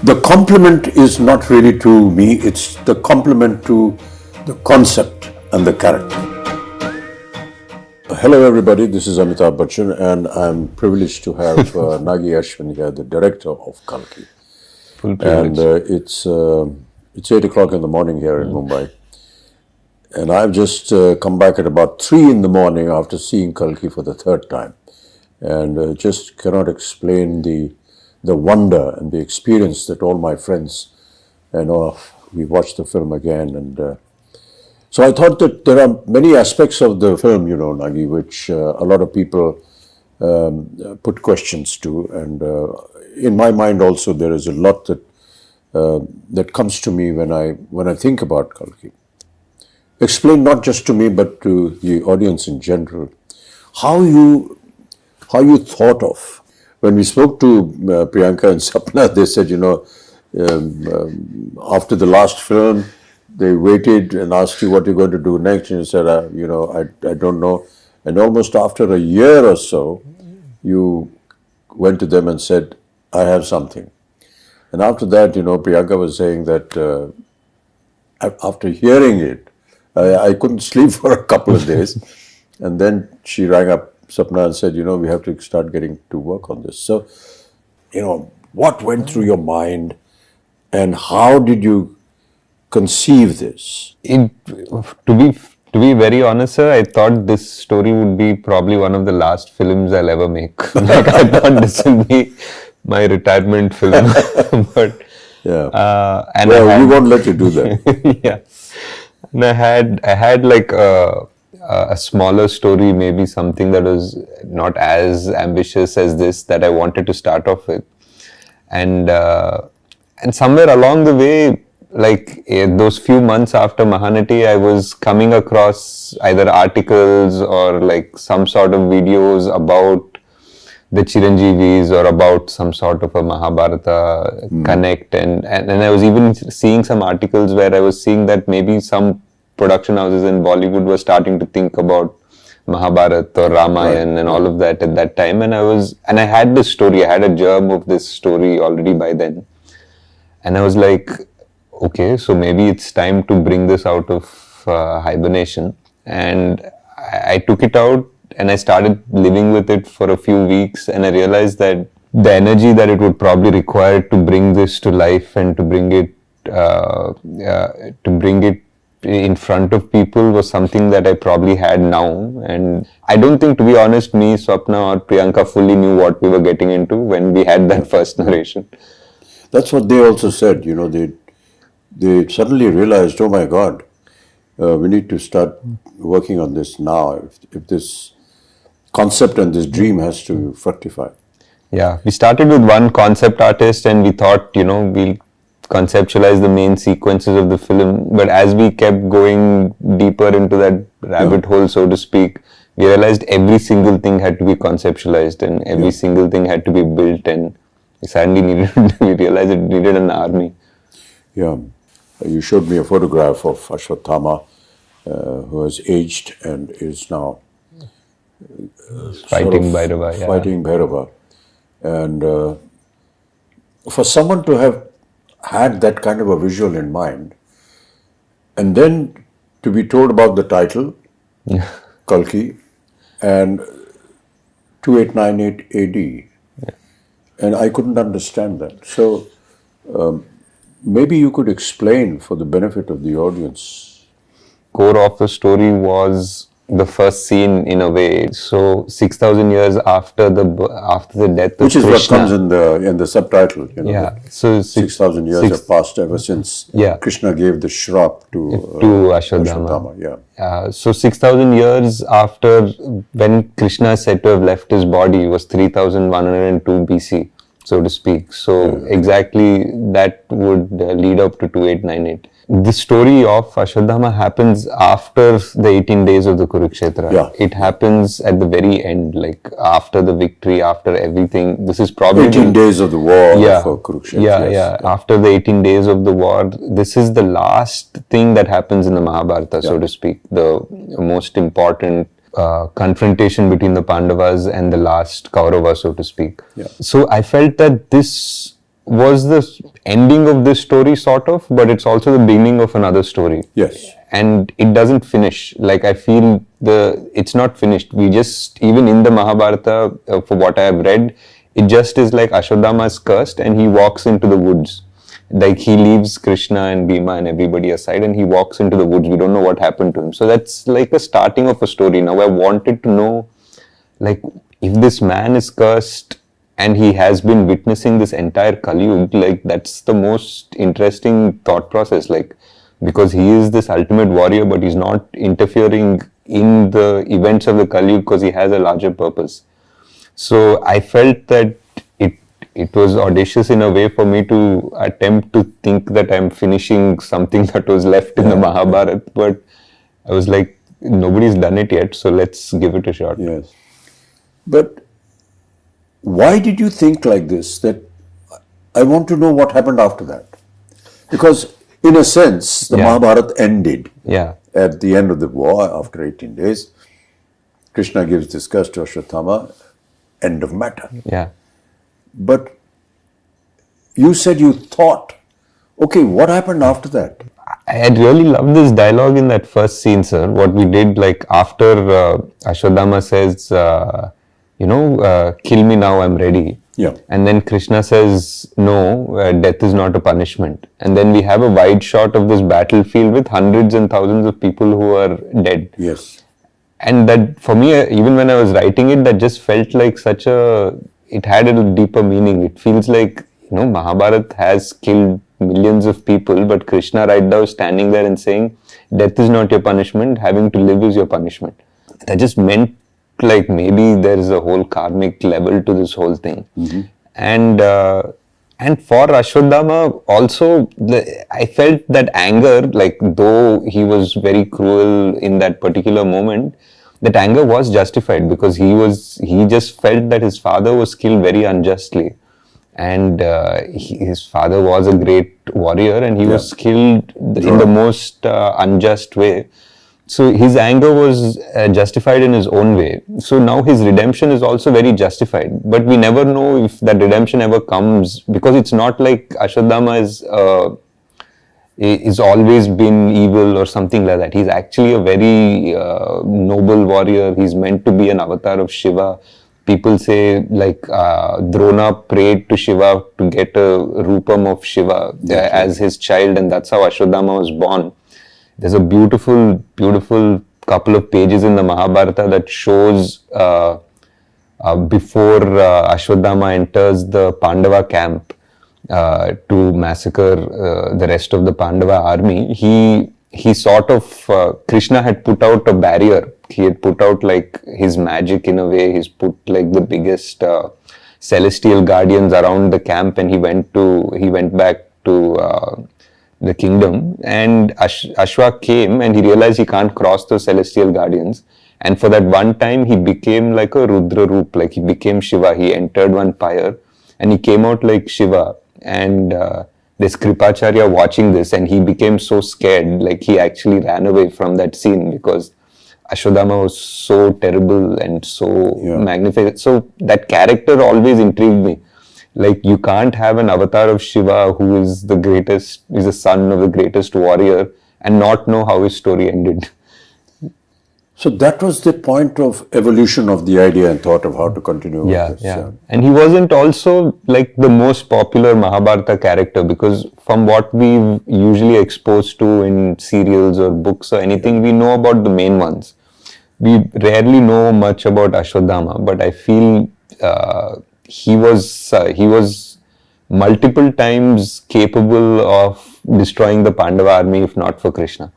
The compliment is not really to me, it's the compliment to the concept and the character. Hello everybody, this is Amitabh Bachchan and I'm privileged to have Nag Ashwin here, the director of Kalki. Full privilege. And it's 8 o'clock in the morning here in Mumbai. And I've just come back at about 3 in the morning after seeing Kalki for the third time. And just cannot explain the wonder and the experience that all my friends, we watched the film again. And so I thought that there are many aspects of the film, Nagi, which a lot of people put questions to. And in my mind also, there is a lot that comes to me when I think about Kalki. Explain not just to me, but to the audience in general, how you thought of. When we spoke to Priyanka and Sapna, they said, after the last film, they waited and asked you what you're going to do next, and you said, I don't know. And almost after a year or so, you went to them and said, I have something. And after that, Priyanka was saying that after hearing it, I couldn't sleep for a couple of days. And then she rang up Sapna and said, we have to start getting to work on this. So, what went through your mind and how did you conceive this? To be very honest, sir, I thought this story would be probably one of the last films I'll ever make. I thought this would be my retirement film. But yeah, and we won't let you do that. Yeah, and I had like a smaller story, maybe something that was not as ambitious as this that I wanted to start off with, and somewhere along the way, like those few months after Mahanati, I was coming across either articles or like some sort of videos about the Chiranjeevis or about some sort of a Mahabharata connect, and I was even seeing some articles where I was seeing that maybe some production houses in Bollywood were starting to think about Mahabharata or Ramayana and all of that at that time, and I had this story, I had a germ of this story already by then, and I was like, okay, so maybe it's time to bring this out of hibernation. And I took it out and I started living with it for a few weeks, and I realized that the energy that it would probably require to bring this to life and to bring it in front of people was something that I probably had now. And I don't think, to be honest, me, Swapna or Priyanka fully knew what we were getting into when we had that first narration. That's what they also said, they suddenly realized, oh my God, we need to start working on this now if this concept and this dream has to fructify. Yeah, we started with one concept artist and we thought, we'll conceptualize the main sequences of the film, but as we kept going deeper into that rabbit hole, so to speak, we realized every single thing had to be conceptualized and every single thing had to be built, and we realized it needed an army. Yeah, you showed me a photograph of Ashwatthama who has aged and is now fighting Bhairava. Yeah. Fighting Bhairava. And for someone to have had that kind of a visual in mind, and then to be told about the title, Kalki, and 2898 AD, and I couldn't understand that. So maybe you could explain for the benefit of the audience. Core of the story was the first scene in a way. So 6,000 years after the death of Krishna. Which is what comes in the subtitle. Yeah. So 6,000 years have passed ever since Krishna gave the shrap to Ashwatthama. Yeah. So 6,000 years after when Krishna is said to have left his body was 3,102 BC, so to speak. So exactly that would lead up to 2898. The story of Ashwatthama happens after the 18 days of the Kurukshetra. Yeah. It happens at the very end, like after the victory, after everything. This is probably 18 days of the war for Kurukshetra. Yeah. After the 18 days of the war, this is the last thing that happens in the Mahabharata, so to speak. The most important confrontation between the Pandavas and the last Kaurava, so to speak. Yeah. So I felt that this was the ending of this story, sort of, but it's also the beginning of another story. Yes. And it doesn't finish. Like, I feel it's not finished. We just, even in the Mahabharata, for what I have read, it just is like Ashwatthama is cursed and he walks into the woods. Like, he leaves Krishna and Bhima and everybody aside and he walks into the woods. We don't know what happened to him. So that's like a starting of a story. Now I wanted to know, like, if this man is cursed and he has been witnessing this entire Kali Yuga, like, that's the most interesting thought process, like, because he is this ultimate warrior, but he's not interfering in the events of the Kali Yuga because he has a larger purpose. So I felt that it was audacious in a way for me to attempt to think that I'm finishing something that was left in the Mahabharata, but I was like, nobody's done it yet, so let's give it a shot. Yes. But why did you think like this, that I want to know what happened after that? Because in a sense, the Mahabharata ended at the end of the war after 18 days. Krishna gives disgust to Ashwatthama, end of matter. Yeah. But you said you thought, okay, what happened after that? I had really loved this dialogue in that first scene, sir. What we did, like, after Ashwatthama says, kill me now, I'm ready. Yeah. And then Krishna says, no, death is not a punishment. And then we have a wide shot of this battlefield with hundreds and thousands of people who are dead. Yes. And that, for me, even when I was writing it, that just felt like it had a deeper meaning. It feels like, Mahabharata has killed millions of people, but Krishna right now is standing there and saying, death is not your punishment, having to live is your punishment. That just meant, like, maybe there is a whole karmic level to this whole thing. Mm-hmm. And for Ashwatthama also, I felt that anger, like, though he was very cruel in that particular moment, that anger was justified because he just felt that his father was killed very unjustly. And his father was a great warrior and he was killed in the most unjust way. So his anger was justified in his own way. So now his redemption is also very justified. But we never know if that redemption ever comes, because it's not like Ashwatthama is always been evil or something like that. He's actually a very noble warrior. He's meant to be an avatar of Shiva. People say, like, Drona prayed to Shiva to get a rupam of Shiva as his child, and that's how Ashwatthama was born. There's a beautiful, beautiful couple of pages in the Mahabharata that shows before Ashwatthama enters the Pandava camp to massacre the rest of the Pandava army. He sort of, Krishna had put out a barrier. He had put out, like, his magic in a way. He's put, like, the biggest celestial guardians around the camp, and he went back to the kingdom. And Ashwa came and he realized he can't cross those celestial guardians. And for that one time, he became like a Rudra Roop, like he became Shiva. He entered one pyre and he came out like Shiva. And this Kripacharya watching this, and he became so scared, like he actually ran away from that scene because Ashwatthama was so terrible and so magnificent. So that character always intrigued me. Like, you can't have an avatar of Shiva who is the greatest, is the son of the greatest warrior, and not know how his story ended. So that was the point of evolution of the idea and thought of how to continue with this. And he wasn't also, like, the most popular Mahabharata character, because from what we've usually exposed to in serials or books or anything, we know about the main ones. We rarely know much about Ashwatthama, but I feel he was multiple times capable of destroying the Pandava army if not for Krishna.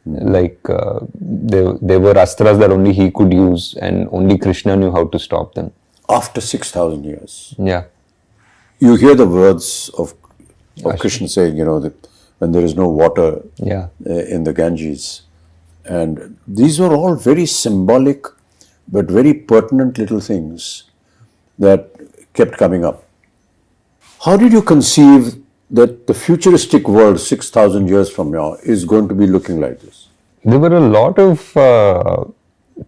Like, there were astras that only he could use, and only Krishna knew how to stop them. After 6,000 years. Yeah. You hear the words of Krishna saying, that when there is no water in the Ganges. And these were all very symbolic but very pertinent little things that kept coming up. How did you conceive that the futuristic world 6,000 years from now is going to be looking like this? There were a lot of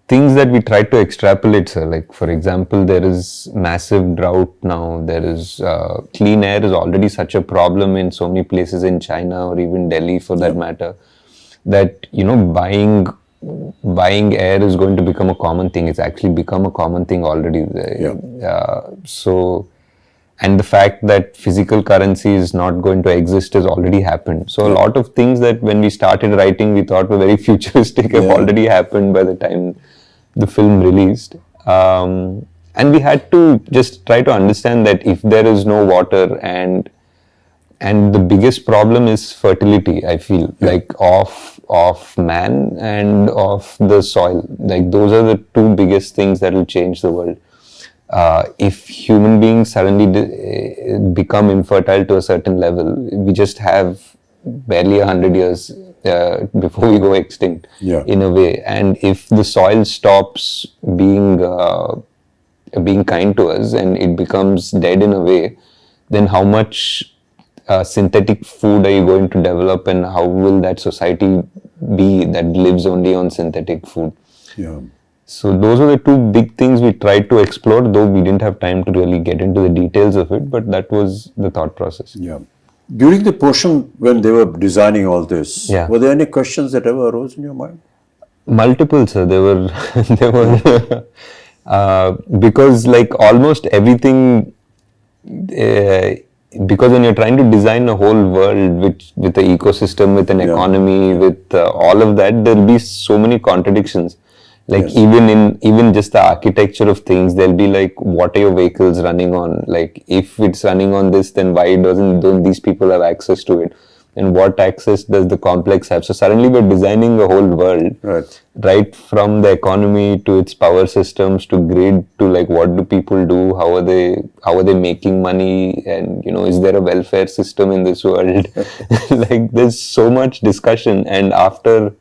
things that we try to extrapolate, sir. Like, for example, there is massive drought now. There is clean air is already such a problem in so many places in China or even Delhi, for that matter. That buying air is going to become a common thing. It's actually become a common thing already. And the fact that physical currency is not going to exist has already happened. So a lot of things that when we started writing, we thought were very futuristic have already happened by the time the film released. And we had to just try to understand that if there is no water and the biggest problem is fertility, I feel, like of man and of the soil. Like those are the two biggest things that will change the world. If human beings suddenly become infertile to a certain level, we just have barely 100 years before we go extinct, in a way. And if the soil stops being kind to us and it becomes dead in a way, then how much synthetic food are you going to develop, and how will that society be that lives only on synthetic food? So those are the two big things we tried to explore, though we didn't have time to really get into the details of it, but that was the thought process. During the portion when they were designing all this, were there any questions that ever arose in your mind? Multiple, sir. There were because like almost everything, because when you're trying to design a whole world with an ecosystem, with an economy, with all of that, there'll be so many contradictions. Like even just the architecture of things, there'll be like, what are your vehicles running on? Like if it's running on this, then why don't these people have access to it? And what access does the complex have? So suddenly we're designing a whole world, right from the economy to its power systems to grid to like, what do people do? How are they making money? And is there a welfare system in this world? Like there's so much discussion, and after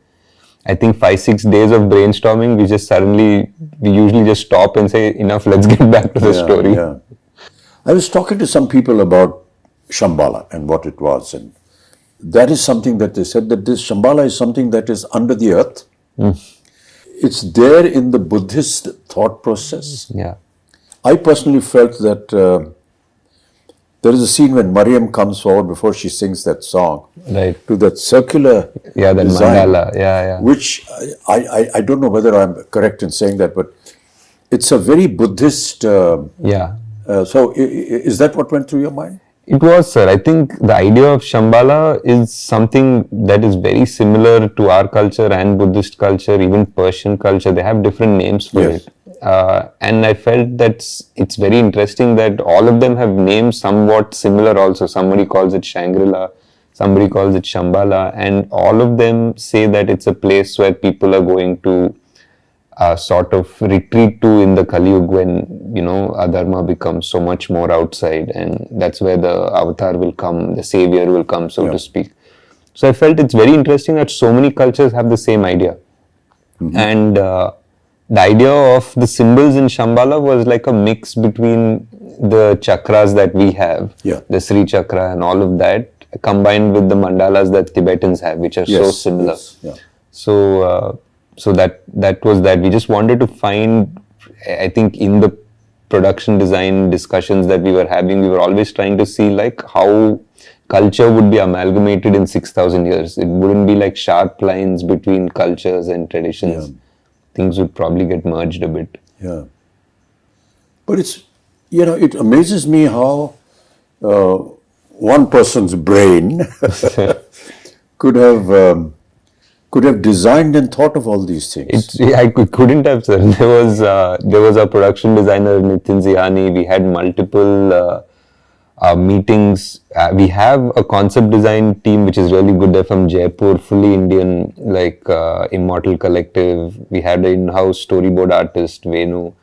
I think 5-6 days of brainstorming, we usually just stop and say, enough, let's get back to the story. I was talking to some people about Shambala and what it was, and that is something that they said, that this Shambala is something that is under the earth. It's there in the Buddhist thought process. I personally felt that there is a scene when Mariam comes forward before she sings that song, to that circular that design, mandala, which I don't know whether I'm correct in saying that, but it's a very Buddhist. So is that what went through your mind? It was, sir. I think the idea of Shambala is something that is very similar to our culture and Buddhist culture, even Persian culture. They have different names for it. And I felt that it's very interesting that all of them have names somewhat similar also. Somebody calls it Shangri-La, somebody calls it Shambala, and all of them say that it's a place where people are going to sort of retreat to in the Kali Yuga, when adharma becomes so much more outside, and that's where the avatar will come, the savior will come, so to speak. So I felt it's very interesting that so many cultures have the same idea. And the idea of the symbols in Shambala was like a mix between the chakras that we have, the Sri Chakra and all of that, combined with the mandalas that Tibetans have, which are so similar. So that was that. We just wanted to find, I think in the production design discussions that we were having, we were always trying to see like how culture would be amalgamated in 6,000 years. It wouldn't be like sharp lines between cultures and traditions. Things would probably get merged a bit. But it's, it amazes me how one person's brain could have designed and thought of all these things. I couldn't have, sir. There was a production designer, Nitin Zihani. We had multiple meetings. We have a concept design team which is really good. They're from Jaipur, fully Indian, like Immortal Collective. We had an in-house storyboard artist, Venu.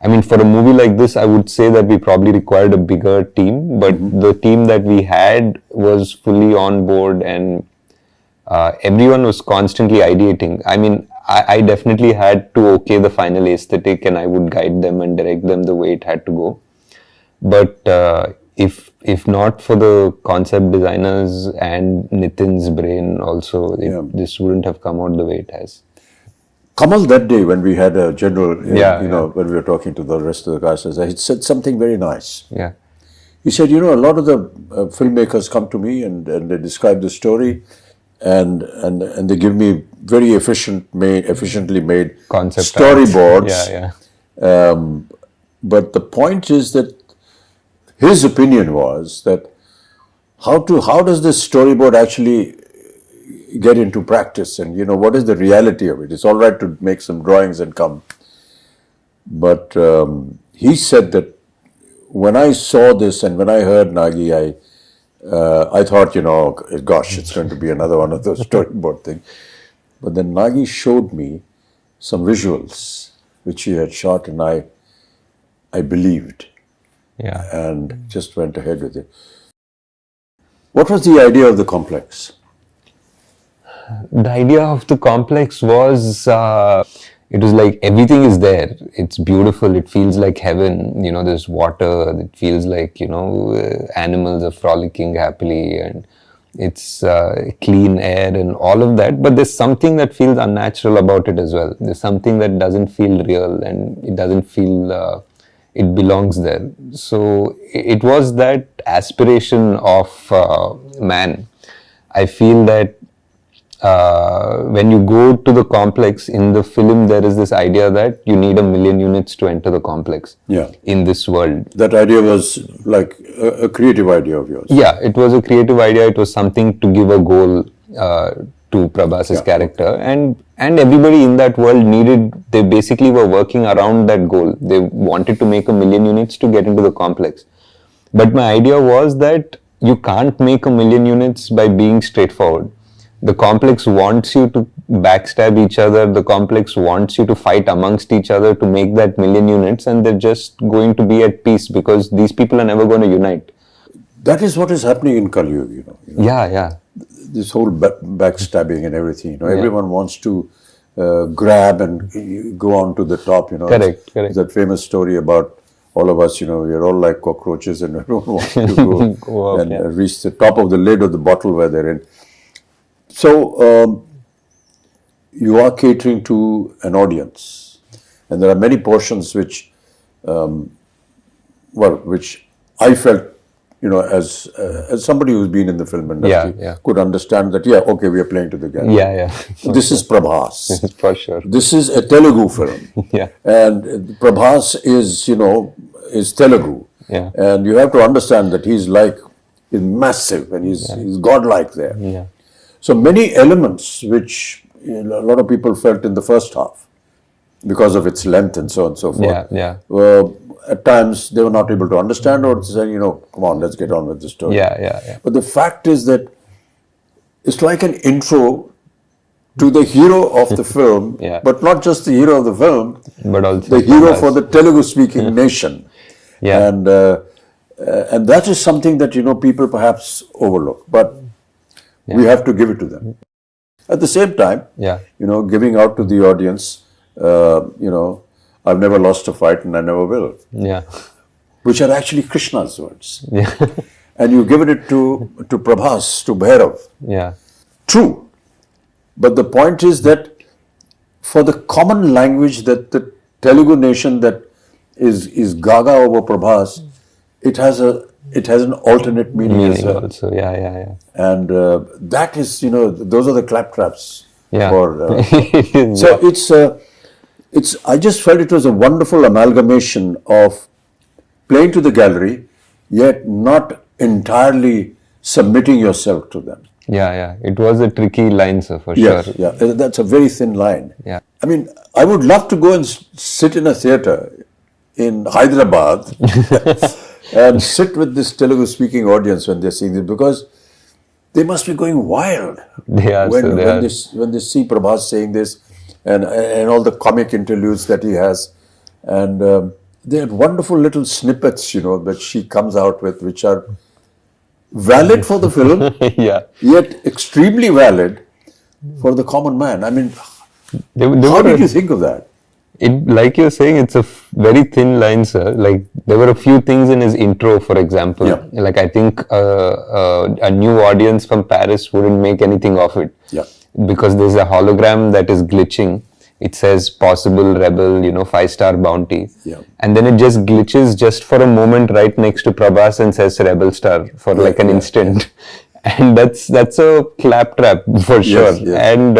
I mean, for a movie like this, I would say that we probably required a bigger team, but the team that we had was fully on board, and everyone was constantly ideating. I mean, I definitely had to okay the final aesthetic, and I would guide them and direct them the way it had to go. But if not for the concept designers and Nitin's brain also, this wouldn't have come out the way it has. Kamal that day when we had a general, Yeah, when we were talking to the rest of the guys, he said something very nice. yeah, He said, a lot of the filmmakers come to me and they describe the story and they give me very efficiently made concept arts. storyboards. Yeah. But the point is that his opinion was that how does this storyboard actually get into practice, and what is the reality of it? It's all right to make some drawings and come, but he said that when I saw this and when I heard Nagi, I thought, gosh, it's going to be another one of those storyboard things. But then Nagi showed me some visuals which he had shot, and I believed. Yeah. And just went ahead with it. What was the idea of the complex? The idea of the complex was, it was like everything is there. It's beautiful. It feels like heaven. There's water. It feels like, animals are frolicking happily, and it's clean air and all of that. But there's something that feels unnatural about it as well. There's something that doesn't feel real, and it doesn't feel it belongs there. So it was that aspiration of man. I feel that when you go to the complex in the film, there is this idea that you need 1 million units to enter the complex. Yeah. In this world. That idea was like a creative idea of yours. Yeah, it was a creative idea. It was something to give a goal to Prabhas's character, and everybody in that world they basically were working around that goal. They wanted to make 1 million units to get into the complex. But my idea was that you can't make 1 million units by being straightforward. The complex wants you to backstab each other. The complex wants you to fight amongst each other to make that 1 million units, and they're just going to be at peace because these people are never going to unite. That is what is happening in Kalki, Yeah. This whole backstabbing and everything, everyone wants to grab and go on to the top, Correct. That famous story about all of us, we're all like cockroaches and everyone wants to go up, and reach the top of the lid of the bottle where they're in. So, you are catering to an audience, and there are many portions which I felt, as somebody who's been in the film industry, could understand that, okay, we are playing to the gallery. Yeah. This is Prabhas. For sure. This is a Telugu film. Yeah. And Prabhas is Telugu. Yeah. And you have to understand that he's massive and he's godlike there. Yeah. So many elements which a lot of people felt in the first half because of its length and so on and so forth. Yeah. At times they were not able to understand or say, come on, let's get on with the story. Yeah. But the fact is that it's like an intro to the hero of the film, but not just the hero of the film, but also the hero for the Telugu-speaking nation. Yeah. And that is something that, people perhaps overlook. But we have to give it to them. At the same time, giving out to the audience, I've never lost a fight and I never will. Yeah. Which are actually Krishna's words. Yeah. And you give it to Prabhas, to Bhairav. Yeah. True. But the point is that for the common language that the Telugu nation that is gaga over Prabhas, it has an alternate meaning as well. Also. Yeah. And that is, those are the claptraps. Yeah. So I just felt it was a wonderful amalgamation of playing to the gallery, yet not entirely submitting yourself to them. Yeah. It was a tricky line, sir, for sure. Yeah, that's a very thin line. Yeah. I mean, I would love to go and sit in a theatre in Hyderabad and sit with this Telugu-speaking audience when they're seeing this, because they must be going wild when they see Prabhas saying this and all the comic interludes that he has. And they had wonderful little snippets, that she comes out with, which are valid for the film, yet extremely valid for the common man. I mean, how did you think of that? Like you're saying, it's a very thin line, sir. Like, there were a few things in his intro, for example. Yeah. Like, I think a new audience from Paris wouldn't make anything of it. Yeah. Because there's a hologram that is glitching. it says possible rebel, 5-star bounty. Yeah. And then it just glitches just for a moment right next to Prabhas and says rebel star for like an instant. And that's a claptrap for sure. Yes, yes. And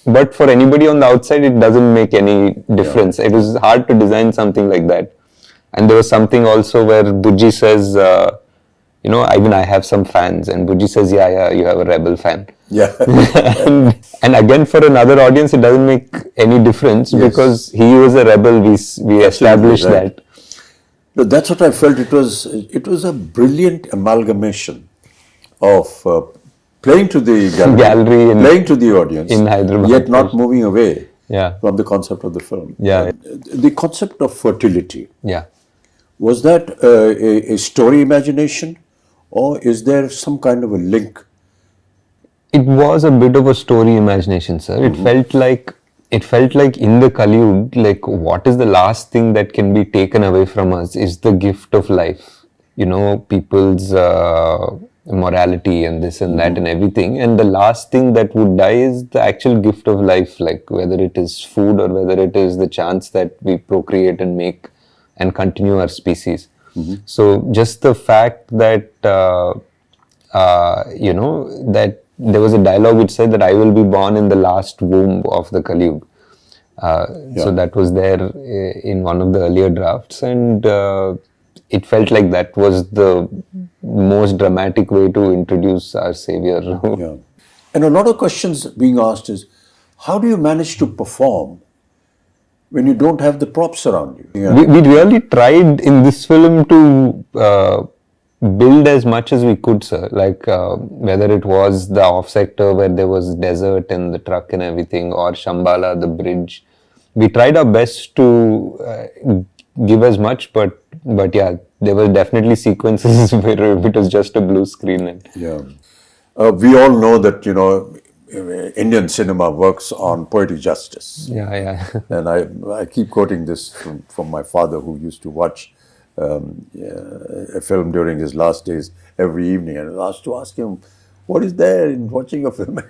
but for anybody on the outside, it doesn't make any difference. It was hard to design something like that. And there was something also where Buji says, even I have some fans, and Buji says, yeah, you have a rebel fan. Yeah. and again, for another audience, it doesn't make any difference because he was a rebel. We established right. that. No, that's what I felt. It was a brilliant amalgamation of playing to the gallery playing to the audience in Hyderabad, yet not moving away Yeah. from the concept of the film. Yeah. The concept of fertility, Yeah. was that a story imagination, or is there some kind of a link? It was a bit of a story imagination, sir. It felt like in the Kaliyug, like what is the last thing that can be taken away from us is the gift of life. People's morality and this and that and everything. And the last thing that would die is the actual gift of life, like whether it is food or whether it is the chance that we procreate and make and continue our species. So just the fact that, that there was a dialogue which said that I will be born in the last womb of the Kaliyug. So that was there in one of the earlier drafts, and it felt like that was the most dramatic way to introduce our savior. Yeah. And a lot of questions being asked is, how do you manage to perform when you don't have the props around you? Yeah. We really tried in this film to build as much as we could, sir. Like whether it was the off sector where there was desert and the truck and everything, or Shambala, the bridge. We tried our best to give as much, but yeah, there were definitely sequences where it was just a blue screen. And Yeah. We all know that, Indian cinema works on poetic justice. yeah. And I keep quoting this from my father, who used to watch a film during his last days every evening, and I was asked to ask him, what is there in watching a film?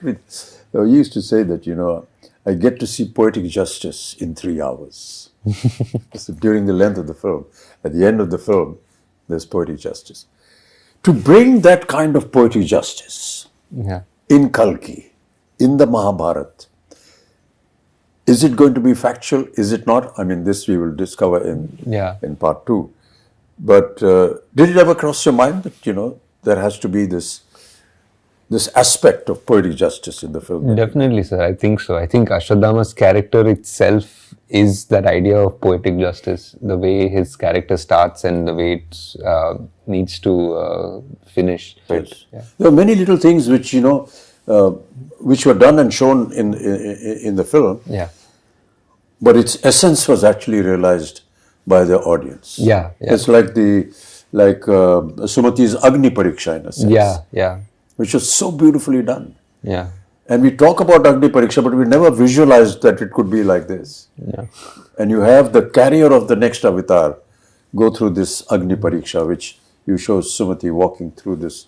So he used to say that, I get to see poetic justice in 3 hours. So during the length of the film, at the end of the film, there's poetic justice. To bring that kind of poetic justice Yeah. in Kalki, in the Mahabharata, is it going to be factual? Is it not? I mean, this we will discover in part 2. But did it ever cross your mind that, there has to be this aspect of poetic justice in the film? Definitely, sir. I think so. I think Ashwatthama's character itself is that idea of poetic justice. The way his character starts and the way it needs to finish. Yes. Yeah. There are many little things which, which were done and shown in the film. Yeah. But its essence was actually realized by the audience. Yeah. It's like Sumati's Agni Pariksha in a sense. Yeah. Which was so beautifully done. Yeah. And we talk about Agni Pariksha, but we never visualized that it could be like this. Yeah. And you have the carrier of the next avatar go through this Agni Pariksha, which you show Sumati walking through this,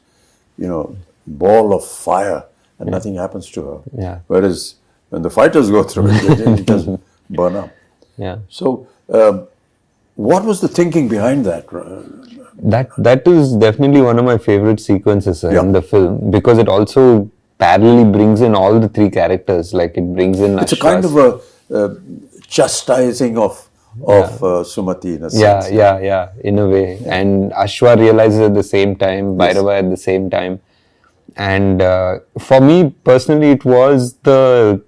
ball of fire, and nothing happens to her. Yeah. Whereas when the fighters go through it, it doesn't burn up. Yeah. So, what was the thinking behind that? That is definitely one of my favorite sequences in the film, because it also parallelly brings in all the 3 characters. Like it brings in It's a kind of a chastising of Sumati in a sense. Yeah, in a way. And Ashwa realizes at the same time, Bhairava at the same time. And for me personally, it was the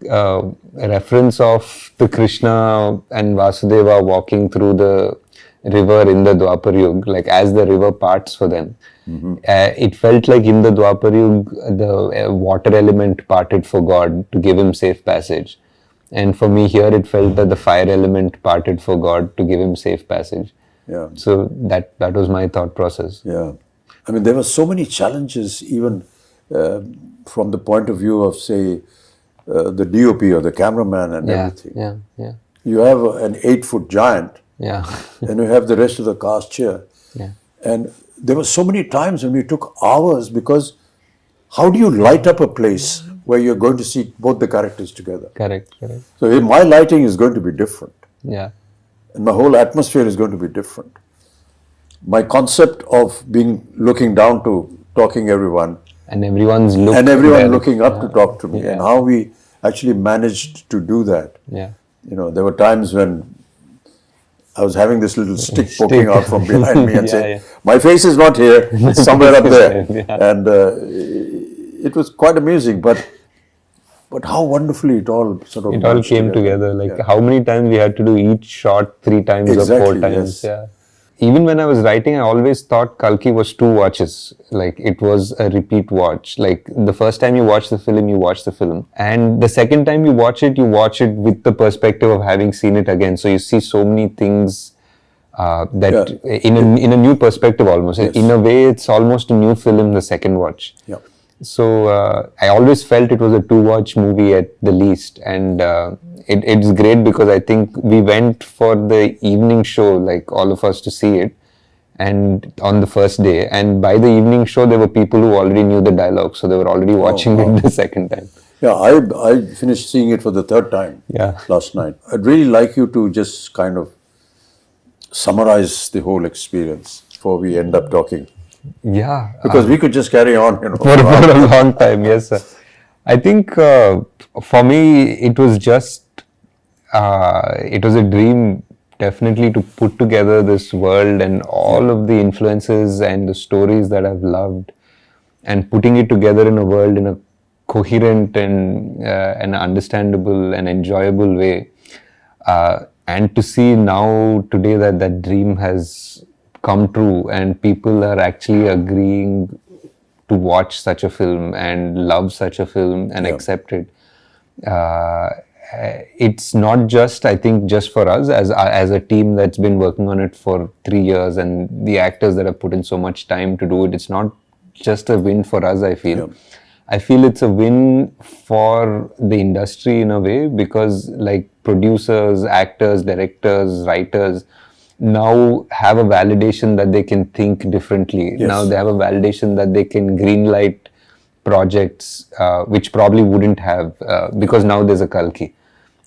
reference of the Krishna and Vasudeva walking through the river in the Dwapar Yug, like as the river parts for them. It felt like in the Dwapar Yug, the water element parted for God to give him safe passage. And for me here, it felt that the fire element parted for God to give him safe passage. Yeah. So that was my thought process. Yeah. I mean, there were so many challenges, even from the point of view of, say, the DOP or the cameraman and everything. Yeah. You have an 8-foot giant. Yeah. And you have the rest of the cast here. Yeah. And there were so many times when we took hours, because how do you light up a place where you're going to see both the characters together. Correct. So my lighting is going to be different. Yeah. And my whole atmosphere is going to be different. My concept of looking down to talking everyone, And everyone's look. and everyone there. looking up to talk to me, Yeah. and how we actually managed to do that. Yeah. You know, there were times when I was having this little stick poking out from behind me and saying, my face is not here, it's somewhere up there. Yeah. And it was quite amusing, but how wonderfully it all sort of It all came together. Like how many times we had to do each shot 3 times or 4 Exactly, times. yes. Yeah. Even when I was writing, I always thought Kalki was 2 watches. Like it was a repeat watch. Like the first time you watch the film, you watch the film. And the second time you watch it with the perspective of having seen it again. So you see so many things in a new perspective almost. Yes. In a way, it's almost a new film the second watch. Yeah. So I always felt it was a 2-watch movie at the least, and it's great because I think we went for the evening show, like all of us, to see it, and on the first day, and by the evening show there were people who already knew the dialogue, so they were already watching it the second time. Yeah, I finished seeing it for the 3rd time last night. I'd really like you to just kind of summarize the whole experience before we end up talking. Yeah. Because we could just carry on, For a long time, yes, sir. I think for me, it was a dream, definitely, to put together this world and all of the influences and the stories that I've loved, and putting it together in a world in a coherent and an understandable and enjoyable way. And to see now, today, that dream has come true and people are actually agreeing to watch such a film and love such a film and accept it. It's not just, I think, just for us as a team that's been working on it for 3 years, and the actors that have put in so much time to do it. It's not just a win for us, I feel. Yeah. I feel it's a win for the industry in a way, because like producers, actors, directors, writers now have a validation that they can think differently. Yes. Now they have a validation that they can greenlight projects which probably wouldn't have, because now there's a Kalki.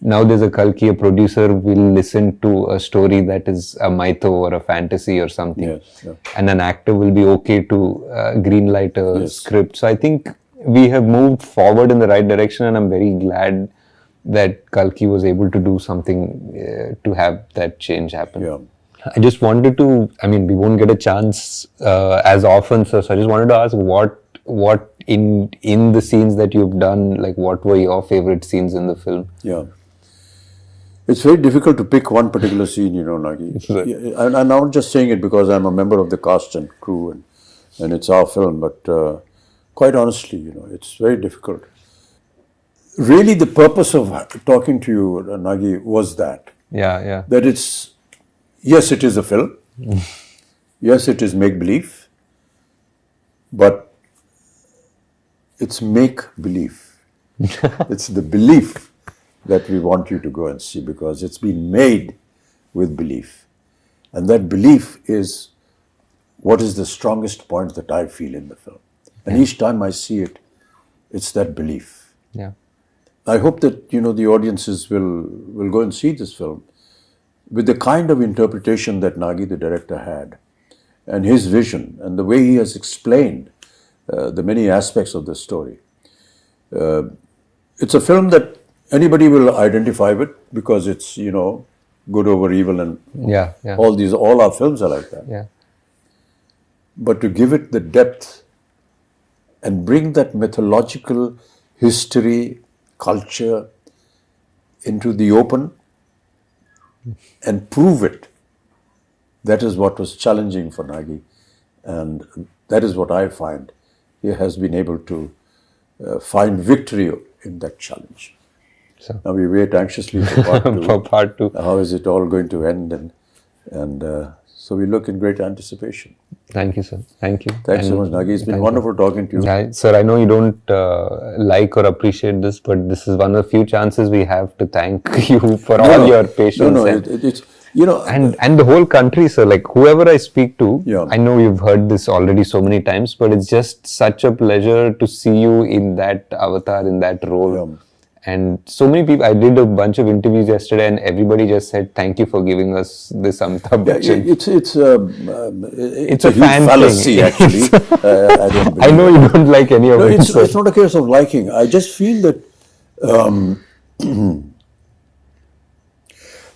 Now there's a Kalki, a producer will listen to a story that is a mytho or a fantasy or something. Yes, yeah. And an actor will be okay to greenlight a Yes. script. So I think we have moved forward in the right direction, and I'm very glad that Kalki was able to do something to have that change happen. Yeah. I just wanted to, I mean, we won't get a chance as often, so I just wanted to ask what in the scenes that you've done, like what were your favorite scenes in the film? Yeah. It's very difficult to pick one particular scene, Nagi. Yeah, and I'm not just saying it because I'm a member of the cast and crew and it's our film, but quite honestly, it's very difficult. Really, the purpose of talking to you, Nagi, was that. Yeah. That it's, yes, it is a film. Yes, it is make-believe. But it's make-believe. It's the belief that we want you to go and see, because it's been made with belief. And that belief is what is the strongest point that I feel in the film. And each time I see it, it's that belief. Yeah. I hope that, the audiences will go and see this film with the kind of interpretation that Nagi, the director, had, and his vision, and the way he has explained the many aspects of the story. It's a film that anybody will identify with, because it's, good over evil, and all our films are like that. Yeah. But to give it the depth and bring that mythological history, culture into the open and prove it, that is what was challenging for Nagi, and that is what I find he has been able to find victory in that challenge. So now we wait anxiously for part 2. For part 2. How is it all going to end? And so we look in great anticipation. Thank you, sir. Thank you. Thanks so much, Nagi. It's been wonderful talking to you. Yeah, sir, I know you don't like or appreciate this, but this is one of the few chances we have to thank you for all your patience. You know, and the whole country, sir, like whoever I speak to, Yeah. I know you've heard this already so many times, but it's just such a pleasure to see you in that avatar, in that role. Yeah. And so many people, I did a bunch of interviews yesterday and everybody just said, thank you for giving us this Amitabh yeah, Bachchan. it's a a huge fan fallacy, thing. actually. I don't believe I know it. you don't like any of No, it. it's not a case of liking. I just feel that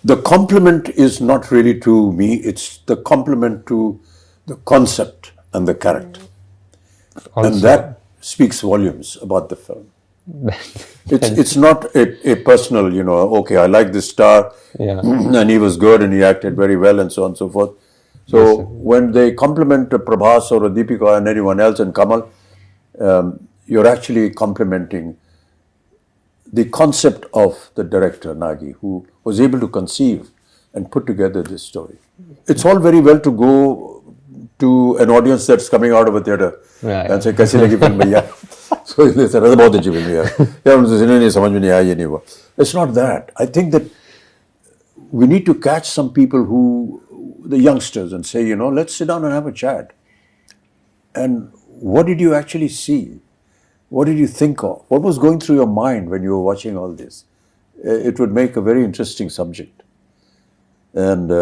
the compliment is not really to me, it's the compliment to the concept and the character. And that speaks volumes about the film. It's not a personal, you know, okay, I like this star Yeah. and he was good and he acted very well and so on and so forth. So when they compliment a Prabhas or a Deepika and anyone else and Kamal, you're actually complimenting the concept of the director, Nagi, who was able to conceive and put together this story. It's all very well to go to an audience that's coming out of a theatre and say, "Kaisi lagi film bhaiya?" So they say, "Rather bahut achhi film hai yaar." Yeah, unse nahi samajh mein nahi aaya, ye nahi hua. It's not that. I think that we need to catch some people who, the youngsters, and say, you know, let's sit down and have a chat. And what did you actually see? What did you think of? What was going through your mind when you were watching all this? It would make a very interesting subject. And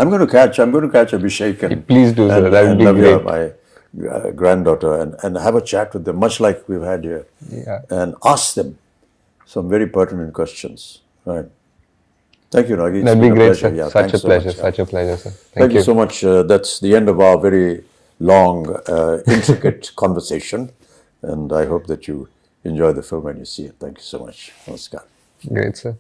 I'm going to catch Abhishek and Please do, sir. That would be Navya, great. my granddaughter, and have a chat with them, much like we've had here, and ask them some very pertinent questions. Right. Thank you, Nagi. It's That'd be been a great, pleasure. sir. Yeah, Such thanks a so pleasure. much. Such a pleasure, sir. Thank you so much. That's the end of our very long, intricate conversation. And I hope that you enjoy the film when you see it. Thank you so much. Namaskar. Great, sir.